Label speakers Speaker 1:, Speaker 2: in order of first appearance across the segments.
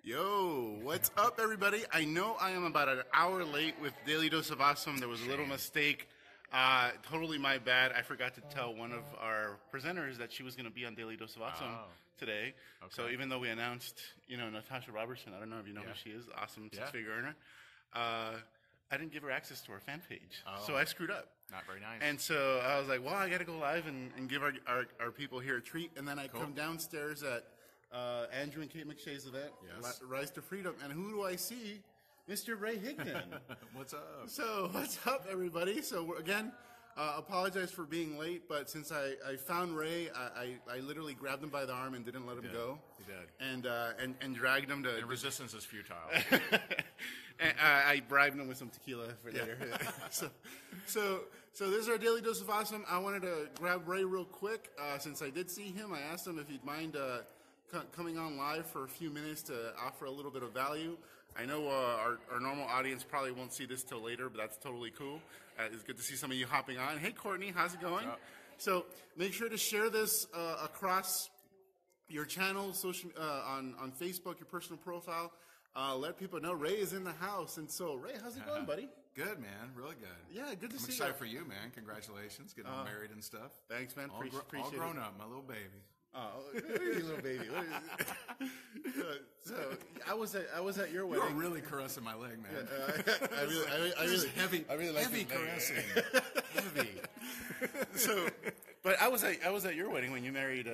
Speaker 1: Yo, what's up, everybody? I know I am about an hour late with Daily Dose of Awesome. There was a little mistake. Totally my bad. I forgot to tell one of our presenters that she was going to be on Daily Dose of Awesome today. Okay. So even though we announced, Natasha Robertson, I don't know if you know who she is, awesome six-figure earner, I didn't give her access to our fan page. So I screwed up.
Speaker 2: Not very nice.
Speaker 1: And so I was like, well, I got to go live and give our people here a treat. And then I come downstairs at Andrew and Kate McShay's event, Rise to Freedom. And who do I see? Mr. Ray Higdon.
Speaker 2: What's up?
Speaker 1: So what's up, everybody? So again, apologize for being late, but since I found Ray, I literally grabbed him by the arm and didn't let him go.
Speaker 2: You did.
Speaker 1: And dragged him to...
Speaker 2: And resistance is futile.
Speaker 1: And I bribed him with some tequila for later. So this is our Daily Dose of Awesome. I wanted to grab Ray real quick. Since I did see him, I asked him if he'd mind coming on live for a few minutes to offer a little bit of value. I know our normal audience probably won't see this till later, but that's totally cool. It's good to see some of you hopping on. Hey, Courtney, how's it going? So make sure to share this across your channels, social on Facebook, your personal profile. Let people know Ray is in the house. And so, Ray, how's it going, buddy?
Speaker 2: Good, man. Really good.
Speaker 1: Yeah, good to see you.
Speaker 2: I'm excited for you, man. Congratulations. Getting married and stuff.
Speaker 1: Thanks, man. Appreciate
Speaker 2: all grown up, my little baby.
Speaker 1: Oh, you little baby. So I was at your wedding.
Speaker 2: You were really caressing my leg, man.
Speaker 1: I really
Speaker 2: heavy caressing. Heavy.
Speaker 1: So, but I was at your wedding when you married,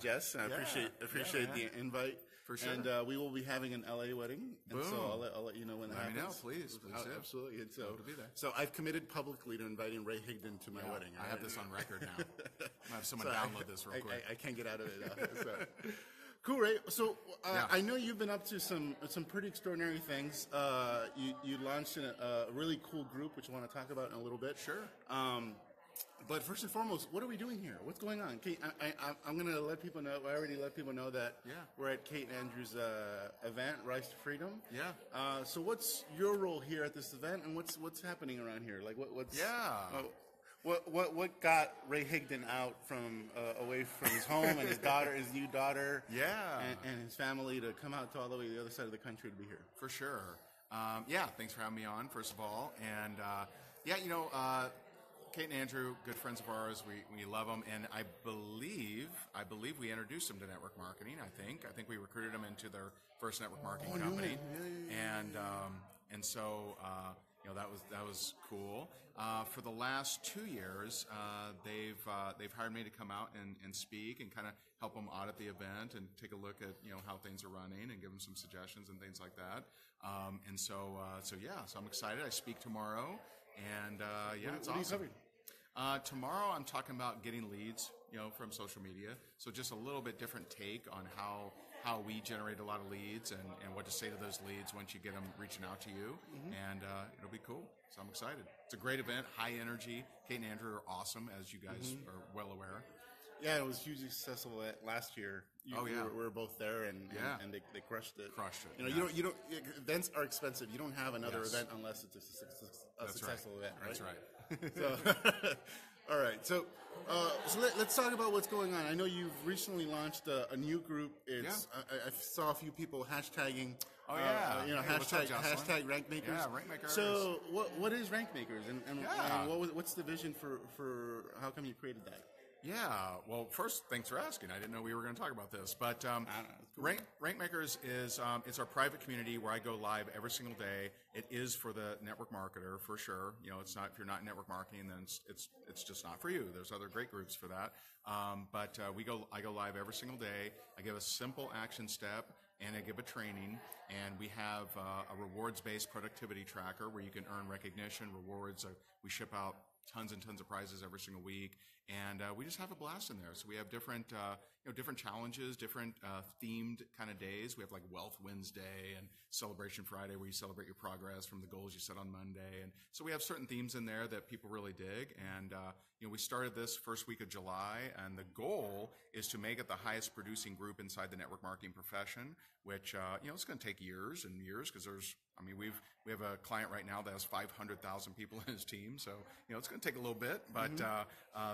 Speaker 1: Jess. And I appreciate the invite.
Speaker 2: For sure.
Speaker 1: And we will be having an LA wedding. And
Speaker 2: Boom.
Speaker 1: so I'll let you know when that happens.
Speaker 2: Let me know, please.
Speaker 1: Absolutely. And
Speaker 2: to be there.
Speaker 1: So I've committed publicly to inviting Ray Higdon to my wedding.
Speaker 2: I have this on record now. I'm going to have someone download this real quick.
Speaker 1: I can't get out of it. Cool, Ray. So I know you've been up to some pretty extraordinary things. You launched a really cool group, which I want to talk about in a little bit.
Speaker 2: Sure.
Speaker 1: But first and foremost, what are we doing here? What's going on? Kate, I'm going to let people know. I already let people know that we're at Kate and Andrew's event, Rise to Freedom.
Speaker 2: Yeah.
Speaker 1: So what's your role here at this event, and what's happening around here? Like what got Ray Higdon out from away from his home and his new daughter, and his family to come out to all the way to the other side of the country to be here?
Speaker 2: For sure. Thanks for having me on, first of all. And Kate and Andrew, good friends of ours. We love them, and I believe we introduced them to network marketing. I think we recruited them into their first network marketing company, and so that was cool. For the last 2 years, they've hired me to come out and speak and kind of help them audit the event and take a look at how things are running and give them some suggestions and things like that. So I'm excited. I speak tomorrow. And it's awesome. Tomorrow I'm talking about getting leads, from social media. So just a little bit different take on how we generate a lot of leads and what to say to those leads once you get them reaching out to you. And it'll be cool. So I'm excited. It's a great event, high energy. Kate and Andrew are awesome, as you guys are well aware.
Speaker 1: Yeah, it was hugely successful last year. We were both there, and they crushed it. You don't. Events are expensive. You don't have another event unless it's a successful event, right?
Speaker 2: That's right.
Speaker 1: So, all right. So let's talk about what's going on. I know you've recently launched a new group. It's I saw a few people hashtagging. Hashtag Rank Makers.
Speaker 2: Yeah, Rank Makers.
Speaker 1: So what is Rank Makers, and what's the vision for how come you created that?
Speaker 2: Yeah, well, first, thanks for asking. I didn't know we were going to talk about this, but Rank Makers is it's our private community where I go live every single day. It is for the network marketer for sure. It's not, if you're not in network marketing, then it's just not for you. There's other great groups for that. But I go live every single day. I give a simple action step, and I give a training, and we have a rewards-based productivity tracker where you can earn recognition, rewards. We ship out tons and tons of prizes every single week, and we just have a blast in there. So we have different challenges, different themed kind of days. We have like Wealth Wednesday and Celebration Friday, where you celebrate your progress from the goals you set on Monday. And so we have certain themes in there that people really dig. And we started this first week of July, and the goal is to make it the highest producing group inside the network marketing profession, which it's going to take years and years, because we have a client right now that has 500,000 people in his team, so it's going to take a little bit, but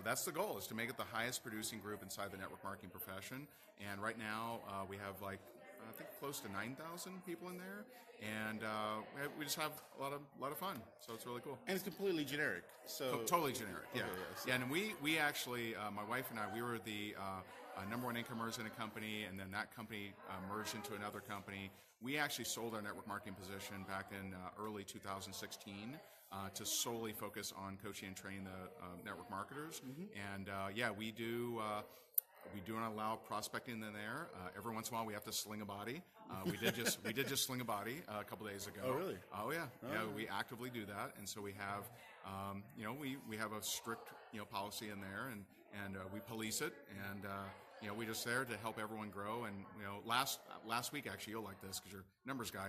Speaker 2: that's the goal, is to make it the highest producing group inside the network marketing profession. And right now we have like think close to 9,000 people in there, and we just have a lot of fun. So it's really cool.
Speaker 1: And it's completely generic. So
Speaker 2: Totally generic. Yeah.
Speaker 1: Okay,
Speaker 2: Yeah. And we actually, my wife and I, we were the number one income earners in a company, and then that company merged into another company. We actually sold our network marketing position back in early 2016 to solely focus on coaching and training the network marketers. And we do. We do not allow prospecting in there. Every once in a while, we have to sling a body. We did just sling a body a couple days ago.
Speaker 1: Oh, really?
Speaker 2: Oh, yeah. We actively do that, and so we have, we have a strict, policy in there, and we police it, and we're just there to help everyone grow. And last week, actually, you'll like this because you're a numbers guy.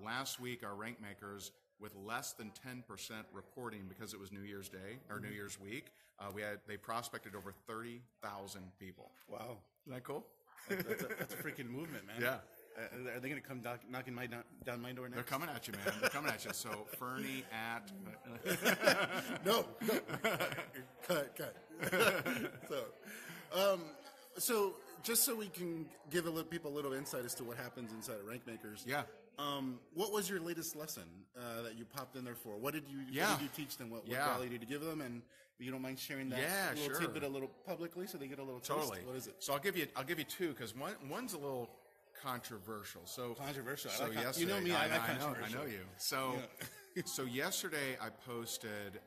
Speaker 2: Last week, our rank makers with less than 10% reporting because it was New Year's Day or New Year's week. They prospected over 30,000 people.
Speaker 1: Wow.
Speaker 2: Isn't that cool?
Speaker 1: That's a freaking movement, man.
Speaker 2: Yeah.
Speaker 1: Are they going to come knocking down my door next?
Speaker 2: They're coming at you, man. They're coming at you. So Ferny at...
Speaker 1: No. Cut. So just so we can give people a little insight as to what happens inside of Rank Makers.
Speaker 2: Yeah.
Speaker 1: What was your latest lesson that you popped in there for? What did you teach them? What value did you give them? And if you don't mind sharing that little tidbit a little publicly so they get a little taste.
Speaker 2: Totally.
Speaker 1: What is it?
Speaker 2: So I'll give you two because one's a little controversial. So
Speaker 1: controversial.
Speaker 2: So
Speaker 1: you know me. I like controversial.
Speaker 2: I know you. So so yesterday I posted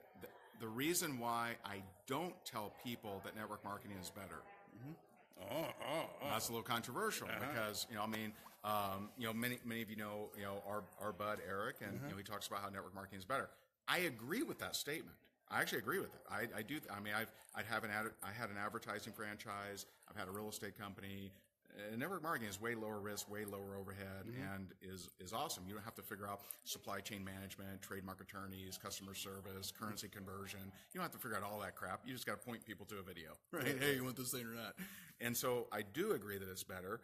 Speaker 2: the reason why I don't tell people that network marketing is better. That's a little controversial because many of you know our bud Eric, and he talks about how network marketing is better. I agree with that statement. I actually agree with it. I do. I mean, I had an advertising franchise. I've had a real estate company. Network marketing is way lower risk, way lower overhead, and is awesome. You don't have to figure out supply chain management, trademark attorneys, customer service, currency conversion. You don't have to figure out all that crap. You just got to point people to a video. Right? Hey, you want this thing or that? And so I do agree that it's better,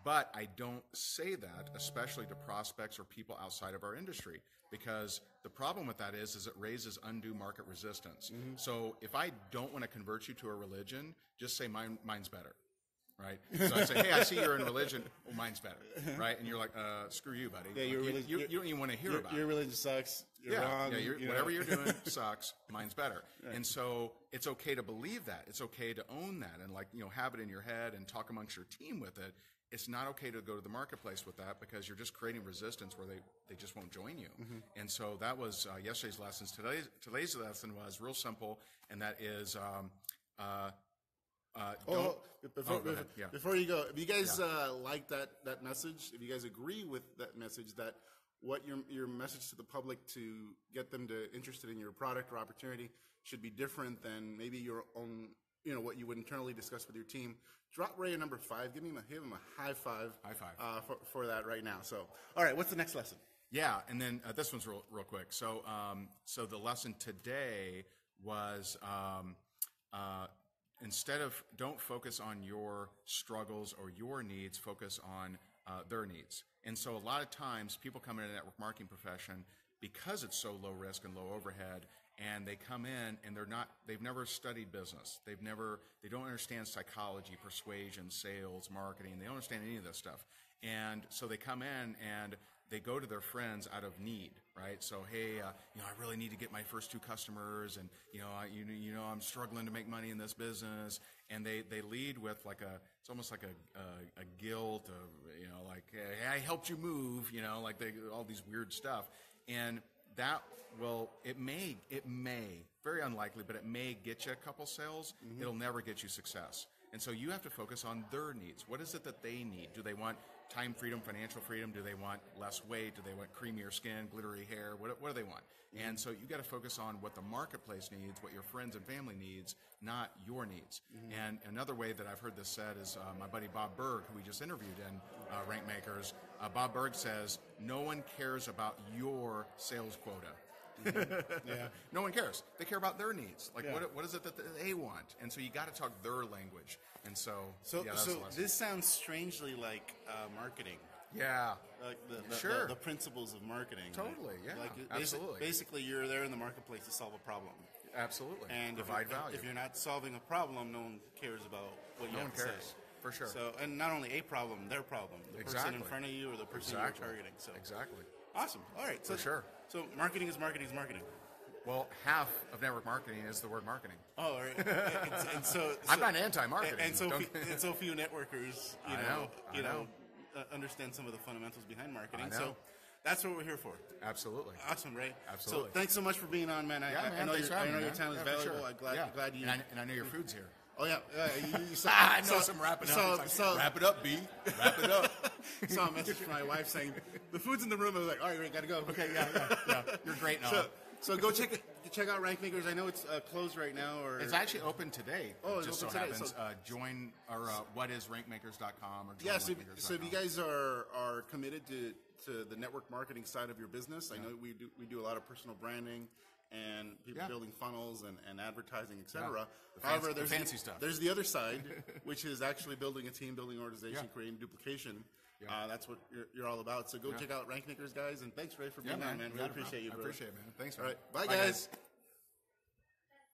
Speaker 2: but I don't say that, especially to prospects or people outside of our industry, because the problem with that is it raises undue market resistance. So if I don't want to convert you to a religion, just say mine's better. Right. So I say, hey, I see you're in religion. Well, mine's better. Right. And you're like, screw you, buddy. Yeah, you don't even want to hear about it.
Speaker 1: Your religion sucks. You're wrong.
Speaker 2: Yeah, whatever you're doing sucks. Mine's better. Right. And so it's okay to believe that. It's okay to own that and have it in your head and talk amongst your team with it. It's not okay to go to the marketplace with that because you're just creating resistance where they just won't join you. And so that was yesterday's lessons. Today's lesson was real simple, and that is
Speaker 1: before you go, if you guys like that message, if you guys agree with that message, that what your message to the public to get them interested in your product or opportunity should be different than maybe your own, what you would internally discuss with your team, drop Ray a number 5. Give him a high five. For that right now. So, all right, what's the next lesson?
Speaker 2: Yeah, and then this one's real quick. So, so the lesson today was. Instead of don't focus on your struggles or your needs, focus on their needs. And so a lot of times people come into the network marketing profession because it's so low risk and low overhead, and they come in and they've never studied business. They don't understand psychology, persuasion, sales, marketing. They don't understand any of this stuff. And so they come in and they go to their friends out of need, right? So, hey, I really need to get my first 2 customers, and I'm struggling to make money in this business, and they lead with it's almost like a guilt of hey, I helped you move, all these weird stuff, and that it may very unlikely, but it may get you a couple sales. It'll never get you success, and so you have to focus on their needs. What is it that they need? Do they want time freedom, financial freedom? Do they want less weight? Do they want creamier skin, glittery hair? What do they want? And so you got to focus on what the marketplace needs, what your friends and family needs, not your needs. And another way that I've heard this said is my buddy Bob Berg, who we just interviewed in Rank Makers. Bob Berg says, no one cares about your sales quota. Yeah. No one cares. They care about their needs. What is it that they want? And so you got to talk their language. And so
Speaker 1: this sounds strangely like marketing.
Speaker 2: Yeah.
Speaker 1: Like the principles of marketing.
Speaker 2: Totally. Yeah. Absolutely.
Speaker 1: Basically, you're there in the marketplace to solve a problem.
Speaker 2: Absolutely.
Speaker 1: And
Speaker 2: provide value.
Speaker 1: If you're not solving a problem, no one cares about what you have to say.
Speaker 2: For sure.
Speaker 1: So, and not only a problem, their problem. The person in front of you or the person you're targeting. So
Speaker 2: Exactly.
Speaker 1: Awesome. All right. So,
Speaker 2: For sure.
Speaker 1: So marketing is marketing is marketing.
Speaker 2: Well, half of network marketing is the word marketing.
Speaker 1: Oh, all right. and so
Speaker 2: I'm not anti-marketing.
Speaker 1: And so few networkers,
Speaker 2: I know.
Speaker 1: Understand some of the fundamentals behind marketing.
Speaker 2: I know.
Speaker 1: So that's what we're here for.
Speaker 2: Absolutely.
Speaker 1: Awesome, Ray.
Speaker 2: Absolutely.
Speaker 1: So thanks so much for being on, man. I know your time is valuable.
Speaker 2: Sure.
Speaker 1: I'm glad you.
Speaker 2: And I know your food's here.
Speaker 1: Oh yeah,
Speaker 2: I know some wrapping up. Wrap it up, B. Wrap it up.
Speaker 1: Saw a message from my wife saying the food's in the room. I was like, all right, Ray, gotta go.
Speaker 2: Okay, yeah. You're great now.
Speaker 1: So go check out Rank Makers. I know it's closed right now, or
Speaker 2: it's actually open today.
Speaker 1: Oh, it's
Speaker 2: just
Speaker 1: open
Speaker 2: so
Speaker 1: today.
Speaker 2: happens. Join or whatisrankmakers.com or
Speaker 1: yeah.
Speaker 2: joinrankmakers.com.
Speaker 1: So if you guys are committed to the network marketing side of your business, I know we do a lot of personal branding and people building funnels and advertising, etc. However, there's
Speaker 2: fancy stuff.
Speaker 1: There's the other side, which is actually building a team, building an organization, creating duplication. Yeah. That's what you're all about. So go check out Rank Makers, guys, and thanks, Ray, for being on, man. Really appreciate you, bro.
Speaker 2: I appreciate it, man. Thanks, man.
Speaker 1: All right. Bye, guys.